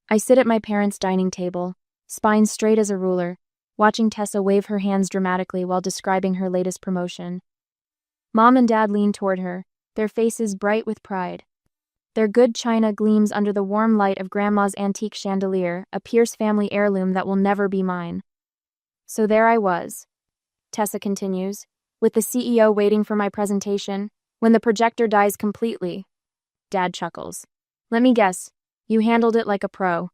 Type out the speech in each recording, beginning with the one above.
I sit at my parents' dining table, spine straight as a ruler, watching Tessa wave her hands dramatically while describing her latest promotion. Mom and Dad lean toward her, their faces bright with pride. Their good china gleams under the warm light of Grandma's antique chandelier, a Pierce family heirloom that will never be mine. So there I was, Tessa continues, with the CEO waiting for my presentation, when the projector dies completely. Dad chuckles. Let me guess, you handled it like a pro.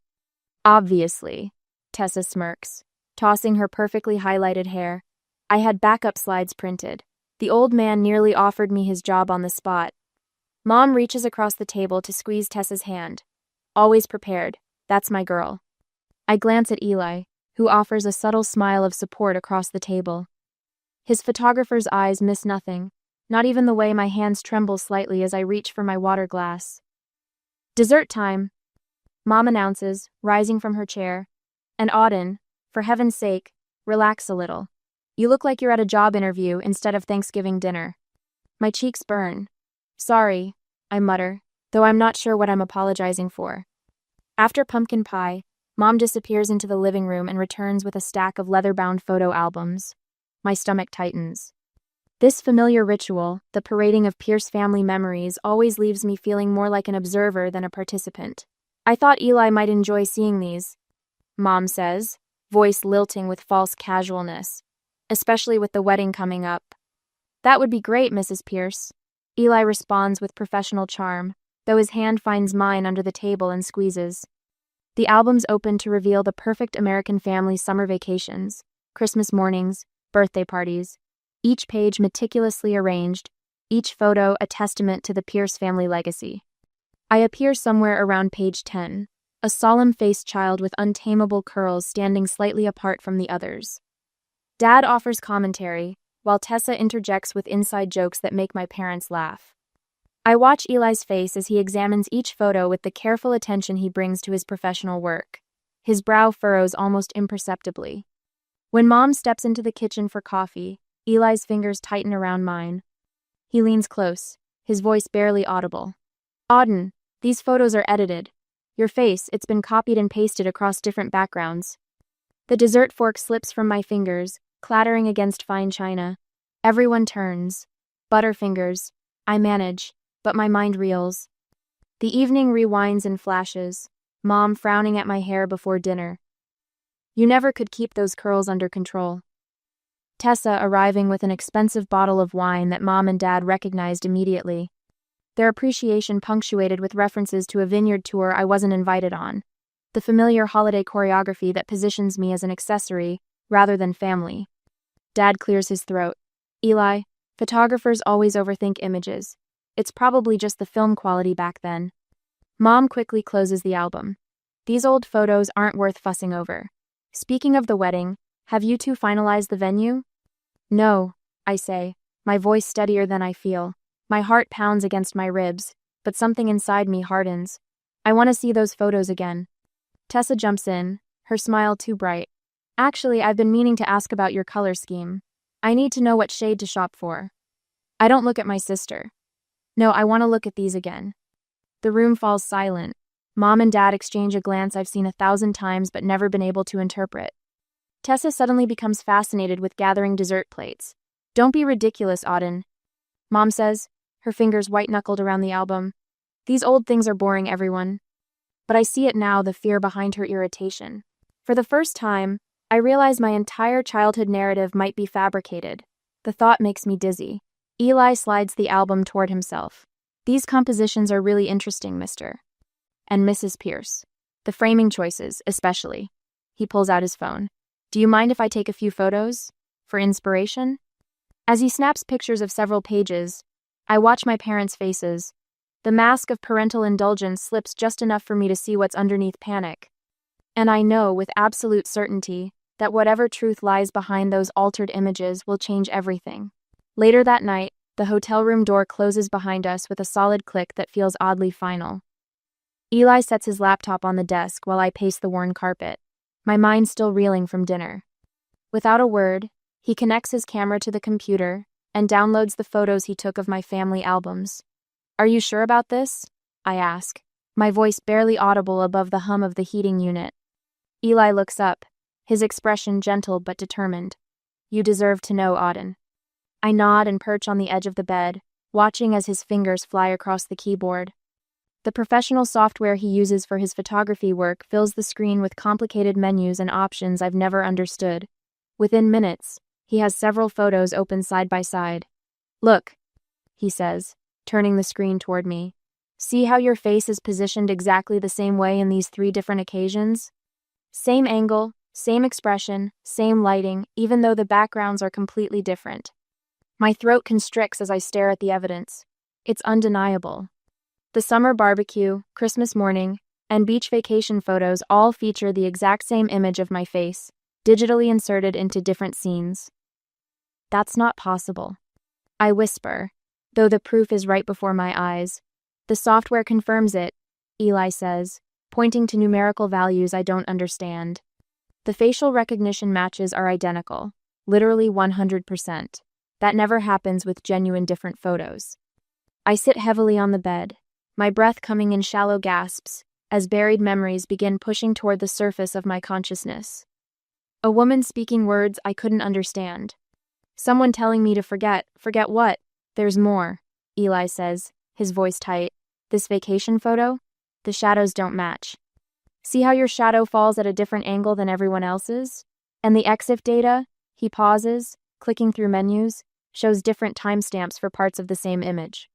Obviously, Tessa smirks, tossing her perfectly highlighted hair. I had backup slides printed. The old man nearly offered me his job on the spot. Mom reaches across the table to squeeze Tessa's hand. Always prepared, that's my girl. I glance at Eli, who offers a subtle smile of support across the table. His photographer's eyes miss nothing, not even the way my hands tremble slightly as I reach for my water glass. Dessert time, Mom announces, rising from her chair. And Auden, for heaven's sake, relax a little. You look like you're at a job interview instead of Thanksgiving dinner. My cheeks burn. Sorry, I mutter, though I'm not sure what I'm apologizing for. After pumpkin pie, Mom disappears into the living room and returns with a stack of leather-bound photo albums. My stomach tightens. This familiar ritual, the parading of Pierce family memories, always leaves me feeling more like an observer than a participant. I thought Eli might enjoy seeing these, Mom says, voice lilting with false casualness, especially with the wedding coming up. That would be great, Mrs. Pierce. Eli responds with professional charm, though his hand finds mine under the table and squeezes. The albums open to reveal the perfect American family summer vacations, Christmas mornings, birthday parties, each page meticulously arranged, each photo a testament to the Pierce family legacy. I appear somewhere around page 10, a solemn-faced child with untamable curls standing slightly apart from the others. Dad offers commentary, while Tessa interjects with inside jokes that make my parents laugh. I watch Eli's face as he examines each photo with the careful attention he brings to his professional work. His brow furrows almost imperceptibly. When Mom steps into the kitchen for coffee, Eli's fingers tighten around mine. He leans close, his voice barely audible. Auden, these photos are edited. Your face, it's been copied and pasted across different backgrounds. The dessert fork slips from my fingers, clattering against fine china. Everyone turns. Butterfingers. I manage, but my mind reels. The evening rewinds and flashes, Mom frowning at my hair before dinner. You never could keep those curls under control. Tessa arriving with an expensive bottle of wine that Mom and Dad recognized immediately. Their appreciation punctuated with references to a vineyard tour I wasn't invited on. The familiar holiday choreography that positions me as an accessory, rather than family. Dad clears his throat. Eli, photographers always overthink images. It's probably just the film quality back then. Mom quickly closes the album. These old photos aren't worth fussing over. Speaking of the wedding, have you two finalized the venue? No, I say, my voice steadier than I feel. My heart pounds against my ribs, but something inside me hardens. I want to see those photos again. Tessa jumps in, her smile too bright. Actually, I've been meaning to ask about your color scheme. I need to know what shade to shop for. I don't look at my sister. No, I want to look at these again. The room falls silent. Mom and Dad exchange a glance I've seen 1,000 times but never been able to interpret. Tessa suddenly becomes fascinated with gathering dessert plates. Don't be ridiculous, Auden. Mom says, her fingers white-knuckled around the album. These old things are boring, everyone. But I see it now, the fear behind her irritation. For the first time, I realize my entire childhood narrative might be fabricated. The thought makes me dizzy. Eli slides the album toward himself. These compositions are really interesting, Mr. and Mrs. Pierce. The framing choices, especially. He pulls out his phone. Do you mind if I take a few photos? For inspiration? As he snaps pictures of several pages, I watch my parents' faces. The mask of parental indulgence slips just enough for me to see what's underneath panic. And I know with absolute certainty that whatever truth lies behind those altered images will change everything. Later that night, the hotel room door closes behind us with a solid click that feels oddly final. Eli sets his laptop on the desk while I pace the worn carpet, my mind still reeling from dinner. Without a word, he connects his camera to the computer and downloads the photos he took of my family albums. Are you sure about this? I ask. my voice barely audible above the hum of the heating unit. Eli looks up, his expression gentle but determined. You deserve to know, Auden. I nod and perch on the edge of the bed, watching as his fingers fly across the keyboard. The professional software he uses for his photography work fills the screen with complicated menus and options I've never understood. Within minutes, he has several photos open side by side. Look, he says, turning the screen toward me. See how your face is positioned exactly the same way in these 3 different occasions? Same angle, same expression, same lighting, even though the backgrounds are completely different. My throat constricts as I stare at the evidence. It's undeniable. The summer barbecue, Christmas morning, and beach vacation photos all feature the exact same image of my face, digitally inserted into different scenes. That's not possible. I whisper, though the proof is right before my eyes. The software confirms it, Eli says, pointing to numerical values I don't understand. The facial recognition matches are identical, literally 100%. That never happens with genuine different photos. I sit heavily on the bed, my breath coming in shallow gasps, as buried memories begin pushing toward the surface of my consciousness. A woman speaking words I couldn't understand. Someone telling me to forget what? There's more, Eli says, his voice tight. This vacation photo? The shadows don't match. See how your shadow falls at a different angle than everyone else's? And the EXIF data, he pauses, clicking through menus, shows different timestamps for parts of the same image.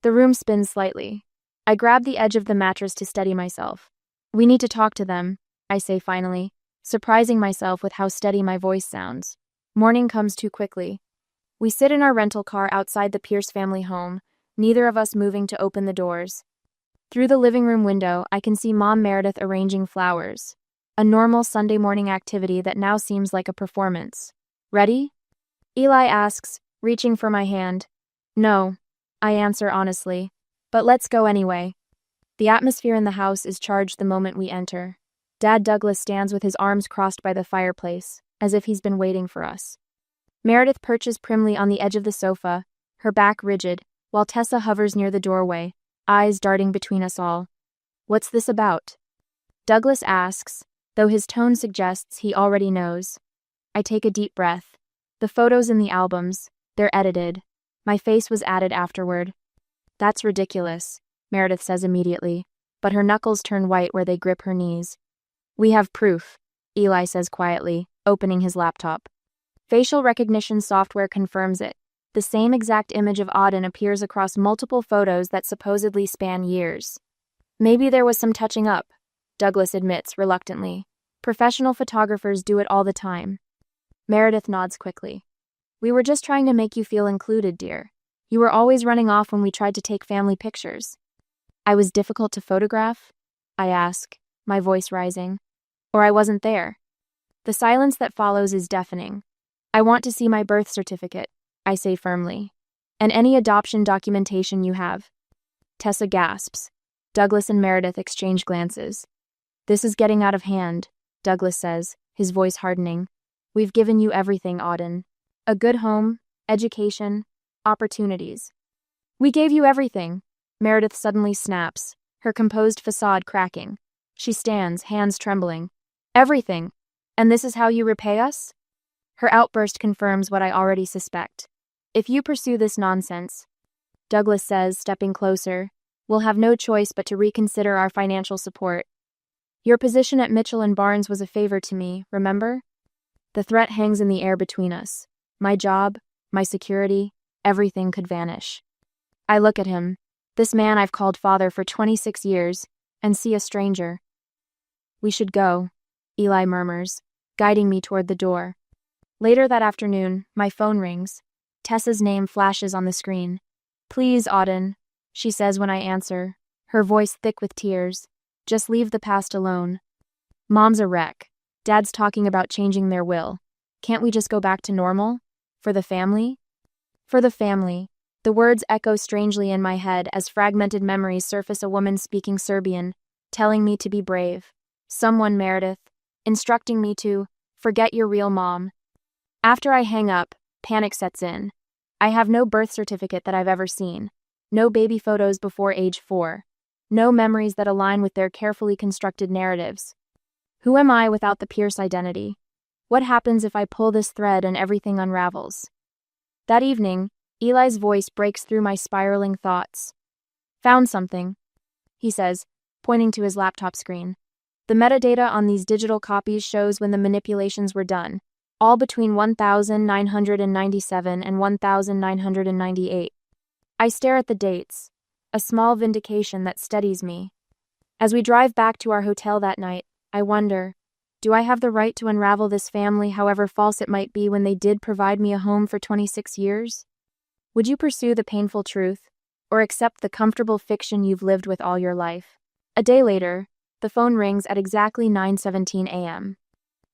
The room spins slightly. I grab the edge of the mattress to steady myself. We need to talk to them, I say finally, surprising myself with how steady my voice sounds. Morning comes too quickly. We sit in our rental car outside the Pierce family home, neither of us moving to open the doors. Through the living room window, I can see Mom Meredith arranging flowers, a normal Sunday morning activity that now seems like a performance. Ready? Eli asks, reaching for my hand. No, I answer honestly. But let's go anyway. The atmosphere in the house is charged the moment we enter. Dad Douglas stands with his arms crossed by the fireplace, as if he's been waiting for us. Meredith perches primly on the edge of the sofa, her back rigid, while Tessa hovers near the doorway, eyes darting between us all. What's this about? Douglas asks, though his tone suggests he already knows. I take a deep breath. The photos in the albums, they're edited. My face was added afterward. That's ridiculous, Meredith says immediately, but her knuckles turn white where they grip her knees. We have proof, Eli says quietly, opening his laptop. Facial recognition software confirms it. The same exact image of Auden appears across multiple photos that supposedly span years. Maybe there was some touching up, Douglas admits reluctantly. Professional photographers do it all the time. Meredith nods quickly. We were just trying to make you feel included, dear. You were always running off when we tried to take family pictures. I was difficult to photograph? I ask, my voice rising. Or I wasn't there. The silence that follows is deafening. I want to see my birth certificate, I say firmly. And any adoption documentation you have. Tessa gasps. Douglas and Meredith exchange glances. This is getting out of hand, Douglas says, his voice hardening. We've given you everything, Auden. A good home, education, opportunities. We gave you everything. Meredith suddenly snaps, her composed facade cracking. She stands, hands trembling. Everything. And this is how you repay us? Her outburst confirms what I already suspect. If you pursue this nonsense, Douglas says, stepping closer, we'll have no choice but to reconsider our financial support. Your position at Mitchell and Barnes was a favor to me, remember? The threat hangs in the air between us. My job, my security, everything could vanish. I look at him, this man I've called father for 26 years, and see a stranger. We should go, Eli murmurs, guiding me toward the door. Later that afternoon, my phone rings. Tessa's name flashes on the screen. Please, Auden, she says when I answer, her voice thick with tears. Just leave the past alone. Mom's a wreck. Dad's talking about changing their will. Can't we just go back to normal? For the family? For the family. The words echo strangely in my head as fragmented memories surface a woman speaking Serbian, telling me to be brave. Someone, Meredith, instructing me to forget your real mom. After I hang up, panic sets in. I have no birth certificate that I've ever seen. No baby photos before age 4. No memories that align with their carefully constructed narratives. Who am I without the Pierce identity? What happens if I pull this thread and everything unravels? That evening, Eli's voice breaks through my spiraling thoughts. Found something, he says, pointing to his laptop screen. The metadata on these digital copies shows when the manipulations were done, all between 1997 and 1998. I stare at the dates, a small vindication that steadies me. As we drive back to our hotel that night, I wonder, do I have the right to unravel this family, however false it might be, when they did provide me a home for 26 years? Would you pursue the painful truth, or accept the comfortable fiction you've lived with all your life? A day later, the phone rings at exactly 9:17 a.m.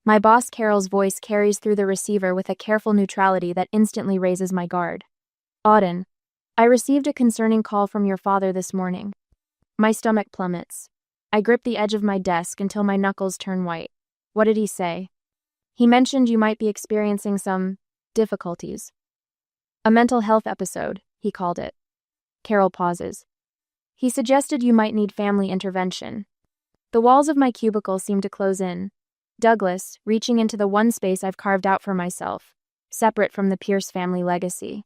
My boss Carol's voice carries through the receiver with a careful neutrality that instantly raises my guard. Auden, I received a concerning call from your father this morning. My stomach plummets. I grip the edge of my desk until my knuckles turn white. What did he say? He mentioned you might be experiencing some difficulties. A mental health episode, he called it. Carol pauses. He suggested you might need family intervention. The walls of my cubicle seem to close in. Douglas, reaching into the one space I've carved out for myself, separate from the Pierce family legacy.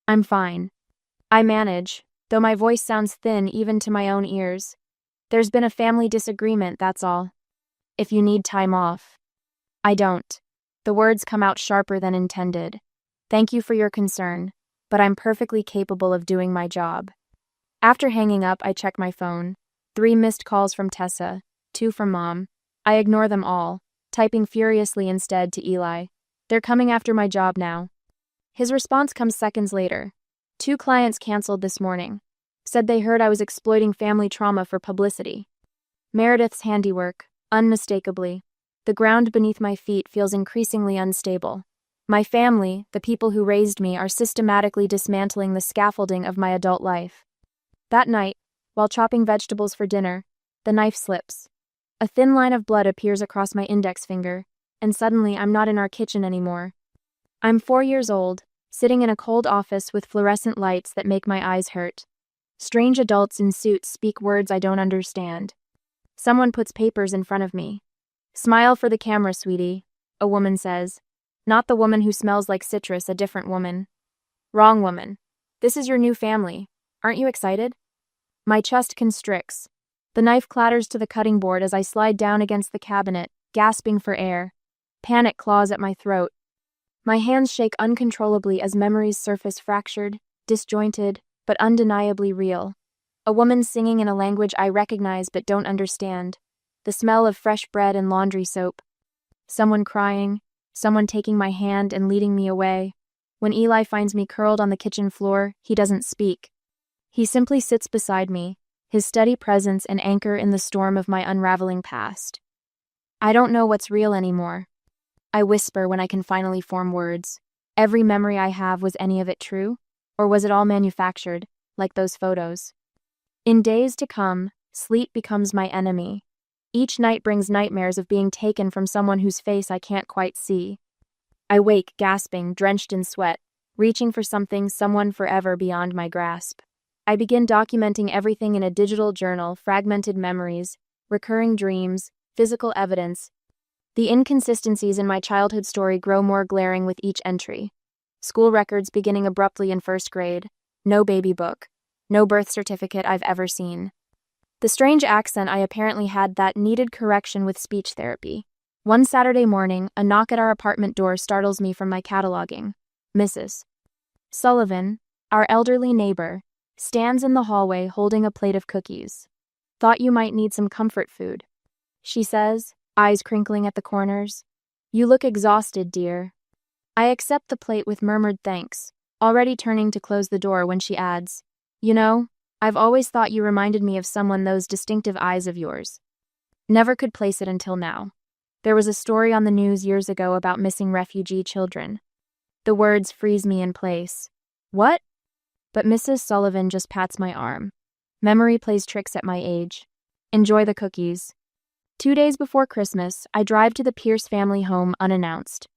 I'm fine. I manage, though my voice sounds thin even to my own ears. There's been a family disagreement, that's all. If you need time off. I don't. The words come out sharper than intended. Thank you for your concern, but I'm perfectly capable of doing my job. After hanging up, I check my phone. 3 missed calls from Tessa, 2 from Mom. I ignore them all, typing furiously instead to Eli. They're coming after my job now. His response comes seconds later. 2 clients canceled this morning. Said they heard I was exploiting family trauma for publicity. Meredith's handiwork, unmistakably. The ground beneath my feet feels increasingly unstable. My family, the people who raised me, are systematically dismantling the scaffolding of my adult life. That night, while chopping vegetables for dinner, the knife slips. A thin line of blood appears across my index finger, and suddenly I'm not in our kitchen anymore. I'm 4 years old, sitting in a cold office with fluorescent lights that make my eyes hurt. Strange adults in suits speak words I don't understand. Someone puts papers in front of me. Smile for the camera, sweetie, a woman says. Not the woman who smells like citrus, a different woman. Wrong woman. This is your new family. Aren't you excited? My chest constricts. The knife clatters to the cutting board as I slide down against the cabinet, gasping for air. Panic claws at my throat. My hands shake uncontrollably as memories surface, fractured, disjointed, but undeniably real. A woman singing in a language I recognize but don't understand. The smell of fresh bread and laundry soap. Someone crying, someone taking my hand and leading me away. When Eli finds me curled on the kitchen floor, he doesn't speak. He simply sits beside me, his steady presence an anchor in the storm of my unraveling past. I don't know what's real anymore. I whisper when I can finally form words. Every memory I have, was any of it true? Or was it all manufactured, like those photos? In days to come, sleep becomes my enemy. Each night brings nightmares of being taken from someone whose face I can't quite see. I wake gasping, drenched in sweat, reaching for something, someone forever beyond my grasp. I begin documenting everything in a digital journal, fragmented memories, recurring dreams, physical evidence. The inconsistencies in my childhood story grow more glaring with each entry. School records beginning abruptly in 1st grade, no baby book, no birth certificate I've ever seen. The strange accent I apparently had that needed correction with speech therapy. One Saturday morning, a knock at our apartment door startles me from my cataloging. Mrs. Sullivan, our elderly neighbor, stands in the hallway holding a plate of cookies. Thought you might need some comfort food, she says, eyes crinkling at the corners. You look exhausted, dear. I accept the plate with murmured thanks, already turning to close the door when she adds, You know, I've always thought you reminded me of someone, those distinctive eyes of yours. Never could place it until now. There was a story on the news years ago about missing refugee children. The words freeze me in place. What? But Mrs. Sullivan just pats my arm. Memory plays tricks at my age. Enjoy the cookies. 2 days before Christmas, I drive to the Pierce family home unannounced.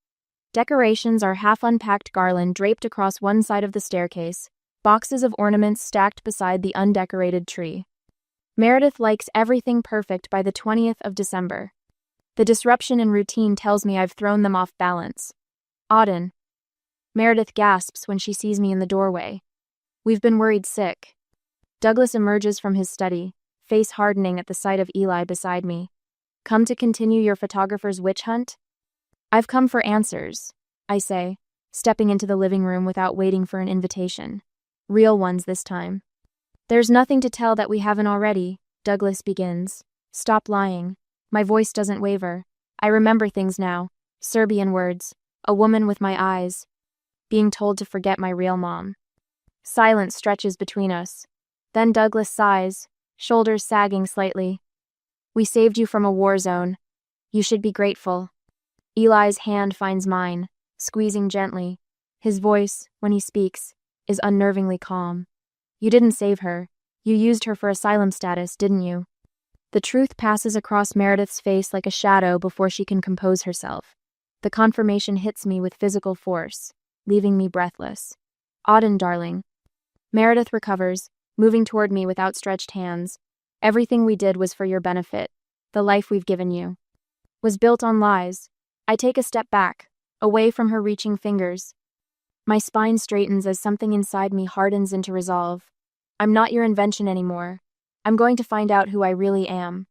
Decorations are half-unpacked garland draped across one side of the staircase, boxes of ornaments stacked beside the undecorated tree. Meredith likes everything perfect by the 20th of December. The disruption in routine tells me I've thrown them off balance. Auden. Meredith gasps when she sees me in the doorway. We've been worried sick. Douglas emerges from his study, face hardening at the sight of Eli beside me. Come to continue your photographer's witch hunt? I've come for answers, I say, stepping into the living room without waiting for an invitation. Real ones this time. There's nothing to tell that we haven't already, Douglas begins. Stop lying. My voice doesn't waver. I remember things now. Serbian words. A woman with my eyes. Being told to forget my real mom. Silence stretches between us. Then Douglas sighs, shoulders sagging slightly. We saved you from a war zone. You should be grateful. Eli's hand finds mine, squeezing gently. His voice, when he speaks, is unnervingly calm. You didn't save her. You used her for asylum status, didn't you? The truth passes across Meredith's face like a shadow before she can compose herself. The confirmation hits me with physical force, leaving me breathless. Auden, darling. Meredith recovers, moving toward me with outstretched hands. Everything we did was for your benefit. The life we've given you was built on lies. I take a step back, away from her reaching fingers. My spine straightens as something inside me hardens into resolve. I'm not your invention anymore. I'm going to find out who I really am.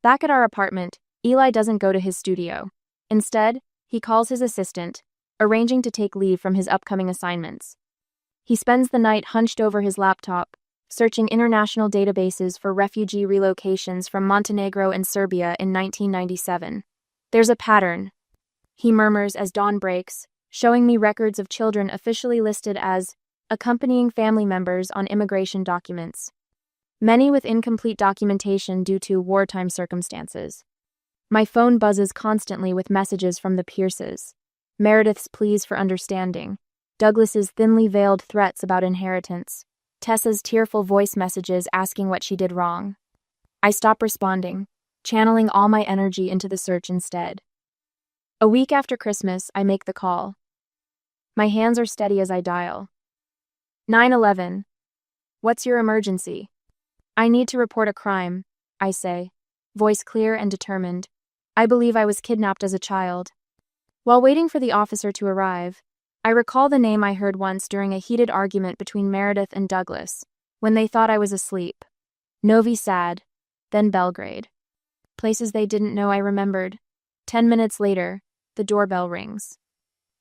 Back at our apartment, Eli doesn't go to his studio. Instead, he calls his assistant, arranging to take leave from his upcoming assignments. He spends the night hunched over his laptop, searching international databases for refugee relocations from Montenegro and Serbia in 1997. There's a pattern, he murmurs as dawn breaks, showing me records of children officially listed as accompanying family members on immigration documents. Many with incomplete documentation due to wartime circumstances. My phone buzzes constantly with messages from the Pierces. Meredith's pleas for understanding. Douglas's thinly veiled threats about inheritance. Tessa's tearful voice messages asking what she did wrong. I stop responding, channeling all my energy into the search instead. A week after Christmas, I make the call. My hands are steady as I dial. 911. What's your emergency? I need to report a crime, I say, voice clear and determined. I believe I was kidnapped as a child. While waiting for the officer to arrive, I recall the name I heard once during a heated argument between Meredith and Douglas, when they thought I was asleep. Novi Sad, then Belgrade. Places they didn't know I remembered. 10 minutes later, the doorbell rings.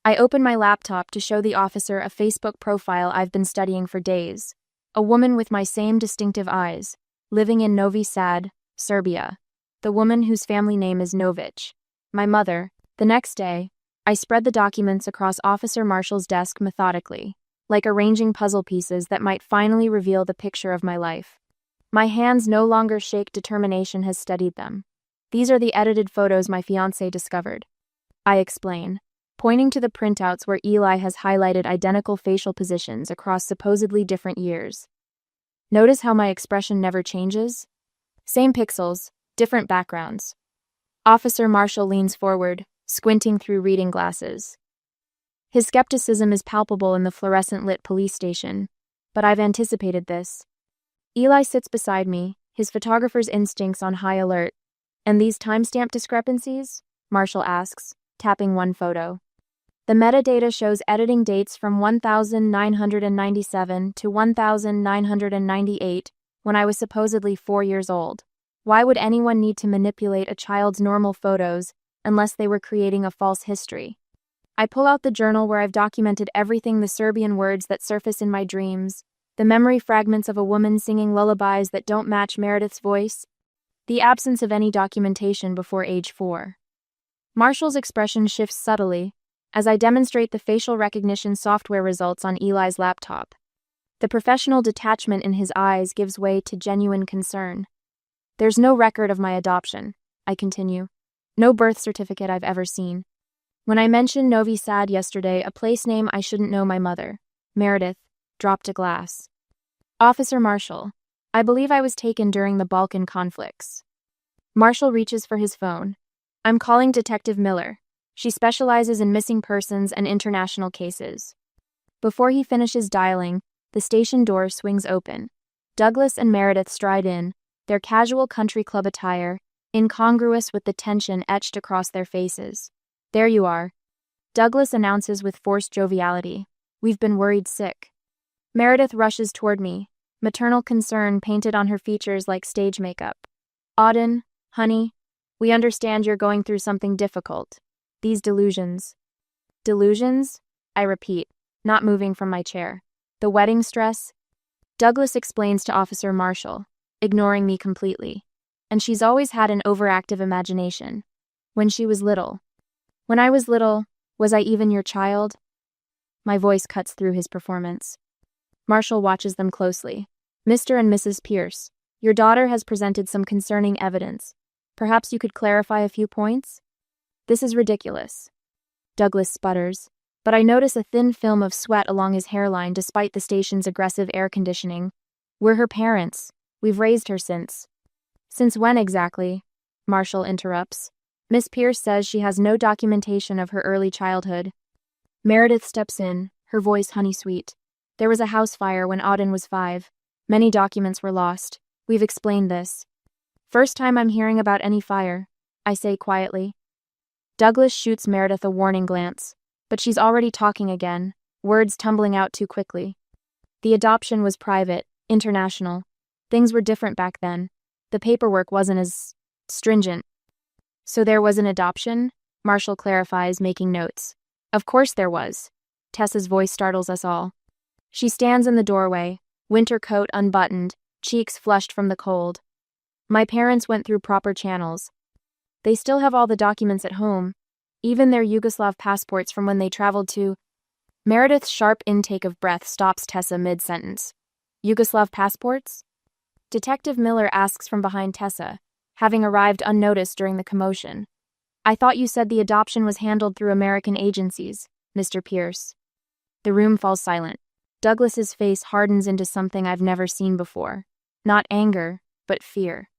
I open my laptop to show the officer a Facebook profile I've been studying for days. A woman with my same distinctive eyes, living in Novi Sad, Serbia. The woman whose family name is Novic. My mother. The next day, I spread the documents across Officer Marshall's desk methodically, like arranging puzzle pieces that might finally reveal the picture of my life. My hands no longer shake, determination has steadied them. These are the edited photos my fiancé discovered. I explain, pointing to the printouts where Eli has highlighted identical facial positions across supposedly different years. Notice how my expression never changes? Same pixels, different backgrounds. Officer Marshall leans forward, squinting through reading glasses. His skepticism is palpable in the fluorescent-lit police station, but I've anticipated this. Eli sits beside me, his photographer's instincts on high alert. And these timestamp discrepancies? Marshall asks, tapping one photo. The metadata shows editing dates from 1997 to 1998, when I was supposedly 4 years old. Why would anyone need to manipulate a child's normal photos unless they were creating a false history? I pull out the journal where I've documented everything, the Serbian words that surface in my dreams, the memory fragments of a woman singing lullabies that don't match Meredith's voice, the absence of any documentation before age 4. Marshall's expression shifts subtly as I demonstrate the facial recognition software results on Eli's laptop. The professional detachment in his eyes gives way to genuine concern. There's no record of my adoption, I continue. No birth certificate I've ever seen. When I mentioned Novi Sad yesterday, a place name I shouldn't know, my mother, Meredith, dropped a glass. Officer Marshall, I believe I was taken during the Balkan conflicts. Marshall reaches for his phone. I'm calling Detective Miller. She specializes in missing persons and international cases. Before he finishes dialing, the station door swings open. Douglas and Meredith stride in, their casual country club attire, incongruous with the tension etched across their faces. "There you are," Douglas announces with forced joviality. "We've been worried sick." Meredith rushes toward me, maternal concern painted on her features like stage makeup. "Auden, honey, we understand you're going through something difficult. These delusions." "Delusions?" I repeat, not moving from my chair. "The wedding stress?" Douglas explains to Officer Marshall, ignoring me completely. "And she's always had an overactive imagination. When she was little." "When I was little, was I even your child?" My voice cuts through his performance. Marshall watches them closely. "Mr. and Mrs. Pierce, your daughter has presented some concerning evidence. Perhaps you could clarify a few points?" "This is ridiculous," Douglas sputters, but I notice a thin film of sweat along his hairline despite the station's aggressive air conditioning. "We're her parents. We've raised her since." "Since when exactly?" Marshall interrupts. "Miss Pierce says she has no documentation of her early childhood." Meredith steps in, her voice honey-sweet. "There was a house fire when Auden was 5. Many documents were lost. We've explained this." "First time I'm hearing about any fire," I say quietly. Douglas shoots Meredith a warning glance, but she's already talking again, words tumbling out too quickly. "The adoption was private, international. Things were different back then. The paperwork wasn't as stringent." "So there was an adoption?" Marshall clarifies, making notes. "Of course there was." Tessa's voice startles us all. She stands in the doorway, winter coat unbuttoned, cheeks flushed from the cold. "My parents went through proper channels. They still have all the documents at home, even their Yugoslav passports from when they traveled to..." Meredith's sharp intake of breath stops Tessa mid-sentence. "Yugoslav passports?" Detective Miller asks from behind Tessa, having arrived unnoticed during the commotion. "I thought you said the adoption was handled through American agencies, Mr. Pierce." The room falls silent. Douglas's face hardens into something I've never seen before. Not anger, but fear.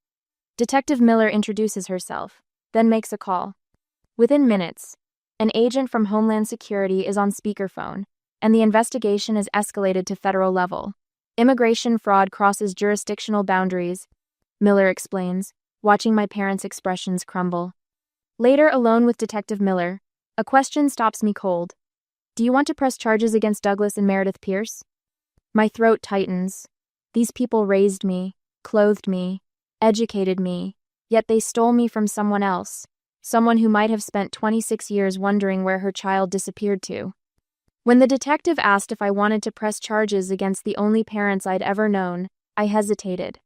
Detective Miller introduces herself, then makes a call. Within minutes, an agent from Homeland Security is on speakerphone, and the investigation is escalated to federal level. "Immigration fraud crosses jurisdictional boundaries," Miller explains, watching my parents' expressions crumble. Later, alone with Detective Miller, a question stops me cold. "Do you want to press charges against Douglas and Meredith Pierce?" My throat tightens. These people raised me, clothed me, educated me, yet they stole me from someone else, someone who might have spent 26 years wondering where her child disappeared to. When the detective asked if I wanted to press charges against the only parents I'd ever known, I hesitated.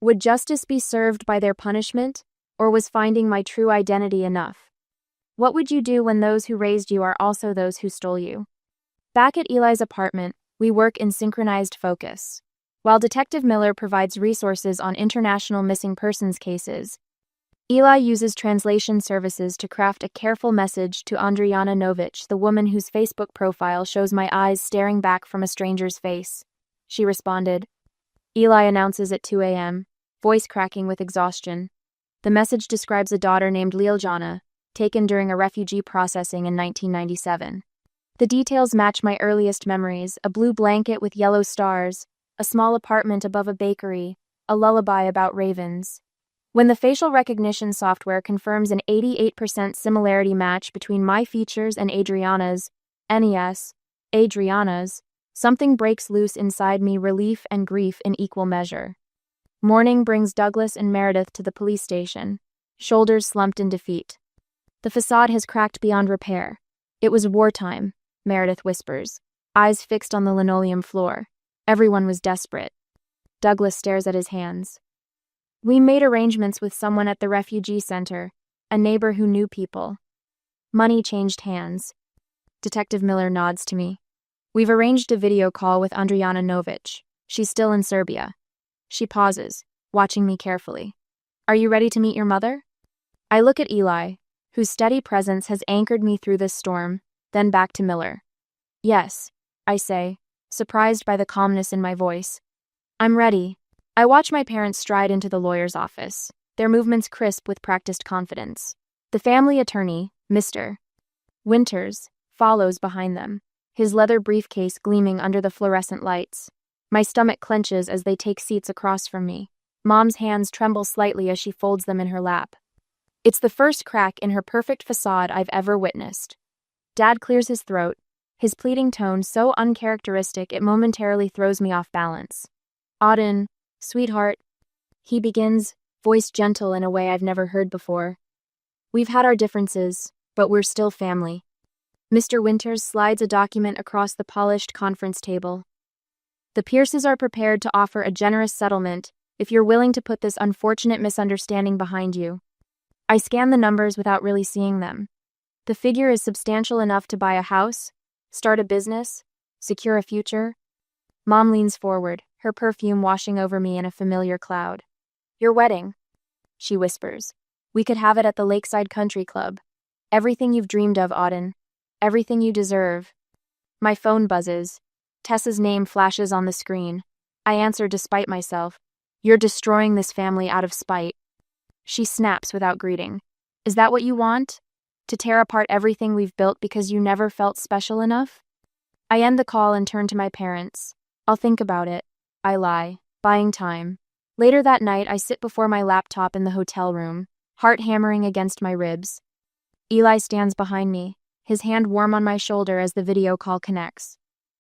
Would justice be served by their punishment, or was finding my true identity enough? What would you do when those who raised you are also those who stole you? Back at Eli's apartment, we work in synchronized focus. While Detective Miller provides resources on international missing persons cases, Eli uses translation services to craft a careful message to Andriana Novic, the woman whose Facebook profile shows my eyes staring back from a stranger's face. She responded. Eli announces at 2 a.m., voice cracking with exhaustion. The message describes a daughter named Liljana, taken during a refugee processing in 1997. The details match my earliest memories: a blue blanket with yellow stars, a small apartment above a bakery, a lullaby about ravens. When the facial recognition software confirms an 88% similarity match between my features and Adriana's, Adriana's, something breaks loose inside me, relief and grief in equal measure. Morning brings Douglas and Meredith to the police station, shoulders slumped in defeat. The facade has cracked beyond repair. It was wartime, Meredith whispers, eyes fixed on the linoleum floor. Everyone was desperate. Douglas stares at his hands. We made arrangements with someone at the refugee center, a neighbor who knew people. Money changed hands. Detective Miller nods to me. We've arranged a video call with Andriana Novic. She's still in Serbia. She pauses, watching me carefully. Are you ready to meet your mother? I look at Eli, whose steady presence has anchored me through this storm, then back to Miller. Yes, I say, surprised by the calmness in my voice. I'm ready. I watch my parents stride into the lawyer's office, their movements crisp with practiced confidence. The family attorney, Mr. Winters, follows behind them, his leather briefcase gleaming under the fluorescent lights. My stomach clenches as they take seats across from me. Mom's hands tremble slightly as she folds them in her lap. It's the first crack in her perfect facade I've ever witnessed. Dad clears his throat, his pleading tone so uncharacteristic it momentarily throws me off balance. Auden, sweetheart, he begins, voice gentle in a way I've never heard before. We've had our differences, but we're still family. Mr. Winters slides a document across the polished conference table. The Pierces are prepared to offer a generous settlement if you're willing to put this unfortunate misunderstanding behind you. I scan the numbers without really seeing them. The figure is substantial enough to buy a house, start a business, secure a future. Mom leans forward, her perfume washing over me in a familiar cloud. Your wedding, she whispers. We could have it at the Lakeside Country Club. Everything you've dreamed of, Auden. Everything you deserve. My phone buzzes. Tessa's name flashes on the screen. I answer despite myself. You're destroying this family out of spite. She snaps without greeting. Is that what you want? To tear apart everything we've built because you never felt special enough? I end the call and turn to my parents. I'll think about it. I lie, buying time. Later that night, I sit before my laptop in the hotel room, heart hammering against my ribs. Eli stands behind me, his hand warm on my shoulder as the video call connects.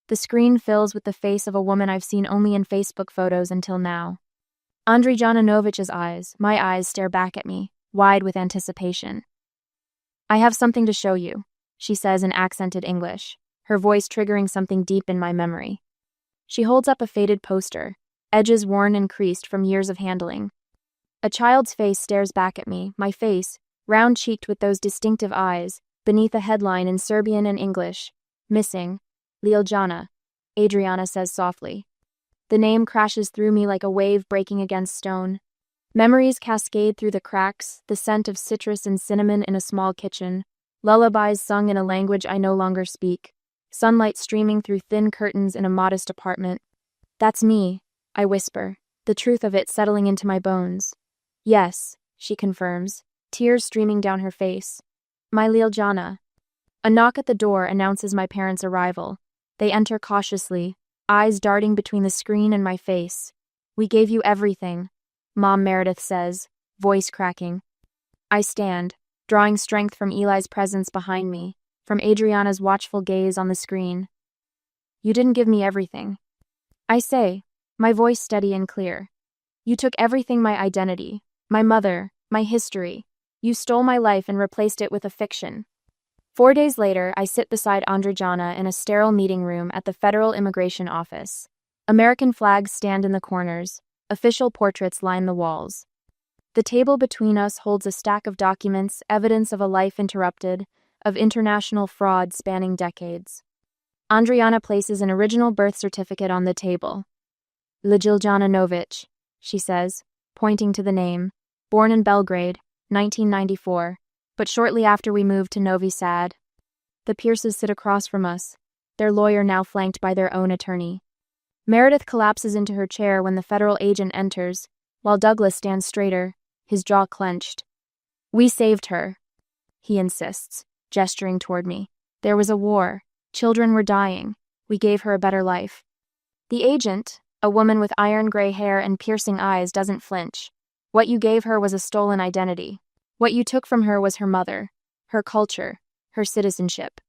The screen fills with the face of a woman I've seen only in Facebook photos until now. Andrijana Novich's eyes, my eyes, stare back at me, wide with anticipation. I have something to show you, she says in accented English, her voice triggering something deep in my memory. She holds up a faded poster, edges worn and creased from years of handling. A child's face stares back at me, my face, round-cheeked with those distinctive eyes, beneath a headline in Serbian and English. Missing. Ljiljana, Adriana says softly. The name crashes through me like a wave breaking against stone. Memories cascade through the cracks, the scent of citrus and cinnamon in a small kitchen, lullabies sung in a language I no longer speak, sunlight streaming through thin curtains in a modest apartment. That's me, I whisper, the truth of it settling into my bones. Yes, she confirms, tears streaming down her face. My Ljiljana. A knock at the door announces my parents' arrival. They enter cautiously, eyes darting between the screen and my face. We gave you everything, Mom Meredith says, voice cracking. I stand, drawing strength from Eli's presence behind me, from Adriana's watchful gaze on the screen. You didn't give me everything. I say, my voice steady and clear. You took everything, my identity, my mother, my history. You stole my life and replaced it with a fiction. 4 days later, I sit beside Andrijana in a sterile meeting room at the Federal Immigration Office. American flags stand in the corners. Official portraits line the walls. The table between us holds a stack of documents, evidence of a life interrupted, of international fraud spanning decades. Andrijana places an original birth certificate on the table. Ljiljana Novich, she says, pointing to the name. Born in Belgrade, 1994. But shortly after we moved to Novi Sad. The Pierces sit across from us, their lawyer now flanked by their own attorney. Meredith collapses into her chair when the federal agent enters, while Douglas stands straighter, his jaw clenched. We saved her, he insists, gesturing toward me. There was a war. Children were dying. We gave her a better life. The agent, a woman with iron gray hair and piercing eyes, doesn't flinch. What you gave her was a stolen identity. What you took from her was her mother, her culture, her citizenship.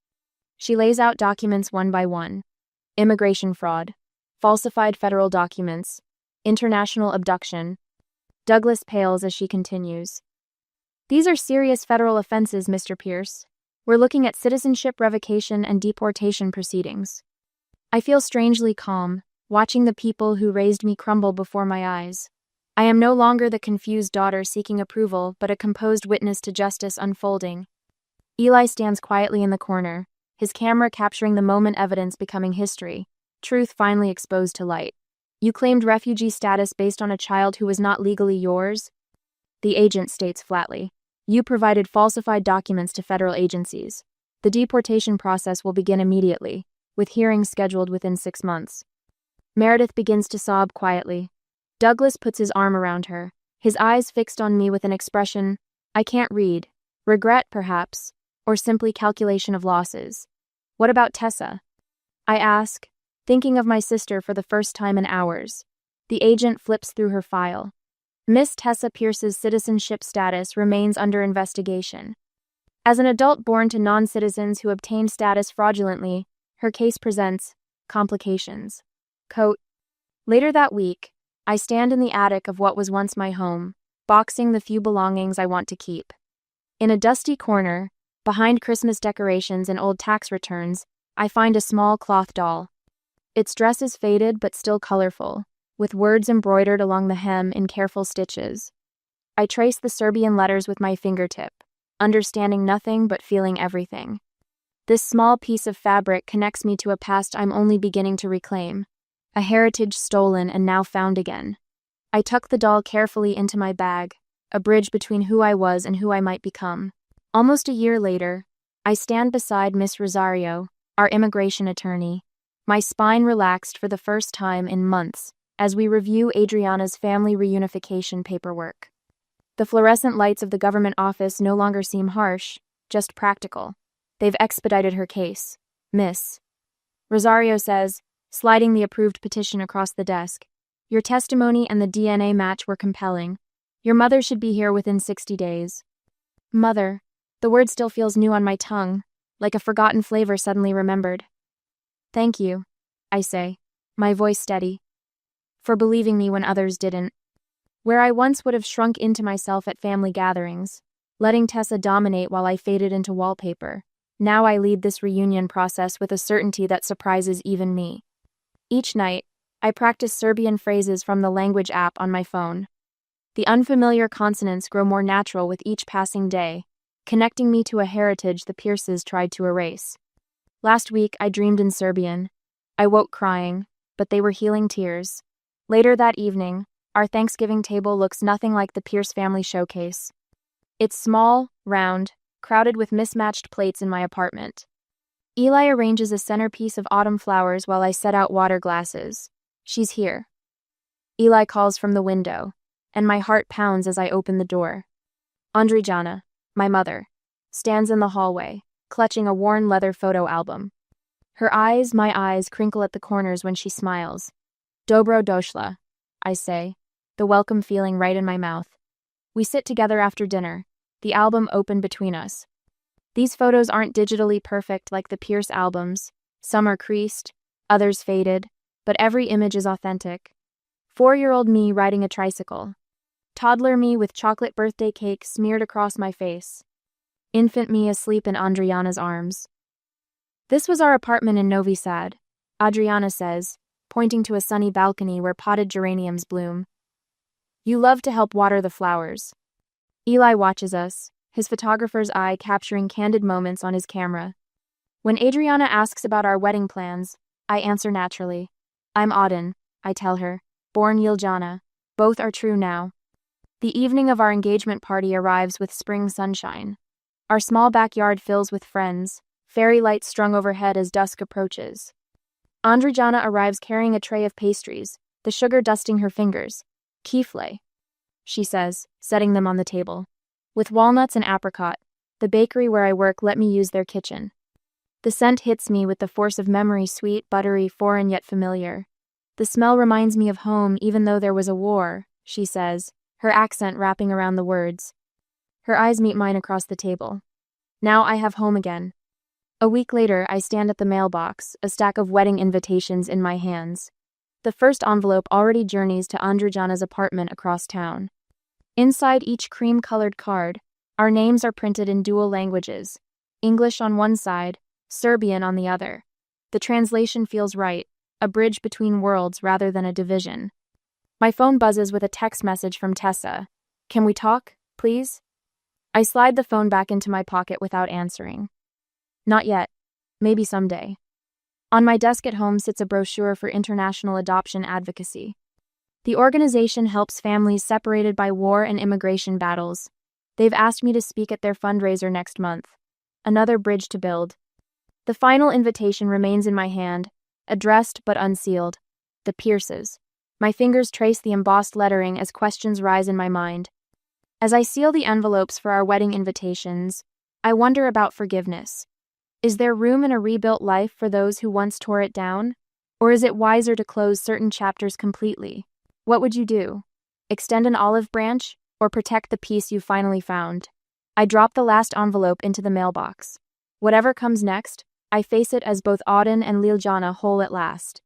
She lays out documents one by one. Immigration fraud, falsified federal documents, international abduction. Douglas pales as she continues. These are serious federal offenses, Mr. Pierce. We're looking at citizenship revocation and deportation proceedings. I feel strangely calm, watching the people who raised me crumble before my eyes. I am no longer the confused daughter seeking approval, but a composed witness to justice unfolding. Eli stands quietly in the corner, his camera capturing the moment, evidence becoming history, truth finally exposed to light. You claimed refugee status based on a child who was not legally yours? The agent states flatly. You provided falsified documents to federal agencies. The deportation process will begin immediately, with hearings scheduled within 6 months. Meredith begins to sob quietly. Douglas puts his arm around her, his eyes fixed on me with an expression I can't read, regret perhaps, or simply calculation of losses. What about Tessa? I ask, thinking of my sister for the first time in hours. The agent flips through her file. Miss Tessa Pierce's citizenship status remains under investigation. As an adult born to non-citizens who obtained status fraudulently, her case presents complications. Quote, later that week, I stand in the attic of what was once my home, boxing the few belongings I want to keep. In a dusty corner, behind Christmas decorations and old tax returns, I find a small cloth doll. Its dress is faded but still colorful, with words embroidered along the hem in careful stitches. I trace the Serbian letters with my fingertip, understanding nothing but feeling everything. This small piece of fabric connects me to a past I'm only beginning to reclaim, a heritage stolen and now found again. I tuck the doll carefully into my bag, a bridge between who I was and who I might become. Almost a year later, I stand beside Miss Rosario, our immigration attorney, my spine relaxed for the first time in months as we review Adriana's family reunification paperwork. The fluorescent lights of the government office no longer seem harsh, just practical. They've expedited her case. Miss Rosario says, sliding the approved petition across the desk, your testimony and the DNA match were compelling. Your mother should be here within 60 days. Mother. The word still feels new on my tongue, like a forgotten flavor suddenly remembered. Thank you, I say, my voice steady, for believing me when others didn't. Where I once would have shrunk into myself at family gatherings, letting Tessa dominate while I faded into wallpaper, now I lead this reunion process with a certainty that surprises even me. Each night, I practice Serbian phrases from the language app on my phone. The unfamiliar consonants grow more natural with each passing day, connecting me to a heritage the Pierces tried to erase. Last week, I dreamed in Serbian. I woke crying, but they were healing tears. Later that evening, our Thanksgiving table looks nothing like the Pierce family showcase. It's small, round, crowded with mismatched plates in my apartment. Eli arranges a centerpiece of autumn flowers while I set out water glasses. She's here. Eli calls from the window, and my heart pounds as I open the door. Andrijana, my mother, stands in the hallway, clutching a worn leather photo album. Her eyes, my eyes, crinkle at the corners when she smiles. Dobro došla, I say, the welcome feeling right in my mouth. We sit together after dinner, the album open between us. These photos aren't digitally perfect like the Pierce albums. Some are creased, others faded, but every image is authentic. 4-year-old me riding a tricycle. Toddler me with chocolate birthday cake smeared across my face. Infant me asleep in Adriana's arms. This was our apartment in Novi Sad, Adriana says, pointing to a sunny balcony where potted geraniums bloom. You love to help water the flowers. Eli watches us, his photographer's eye capturing candid moments on his camera. When Adriana asks about our wedding plans, I answer naturally. I'm Auden, I tell her, born Yiljana. Both are true now. The evening of our engagement party arrives with spring sunshine. Our small backyard fills with friends, fairy lights strung overhead as dusk approaches. Andrijana arrives carrying a tray of pastries, the sugar dusting her fingers. Kifle, she says, setting them on the table. With walnuts and apricot, the bakery where I work let me use their kitchen. The scent hits me with the force of memory, sweet, buttery, foreign yet familiar. The smell reminds me of home even though there was a war, she says, her accent wrapping around the words. Her eyes meet mine across the table. Now I have home again. A week later, I stand at the mailbox, a stack of wedding invitations in my hands. The first envelope already journeys to Andrijana's apartment across town. Inside each cream-colored card, our names are printed in dual languages, English on one side, Serbian on the other. The translation feels right, a bridge between worlds rather than a division. My phone buzzes with a text message from Tessa. Can we talk, please? I slide the phone back into my pocket without answering. Not yet. Maybe someday. On my desk at home sits a brochure for international adoption advocacy. The organization helps families separated by war and immigration battles. They've asked me to speak at their fundraiser next month. Another bridge to build. The final invitation remains in my hand, addressed but unsealed. The Pierces. My fingers trace the embossed lettering as questions rise in my mind. As I seal the envelopes for our wedding invitations, I wonder about forgiveness. Is there room in a rebuilt life for those who once tore it down? Or is it wiser to close certain chapters completely? What would you do? Extend an olive branch, or protect the peace you finally found. I drop the last envelope into the mailbox. Whatever comes next, I face it as both Auden and Liljana whole at last.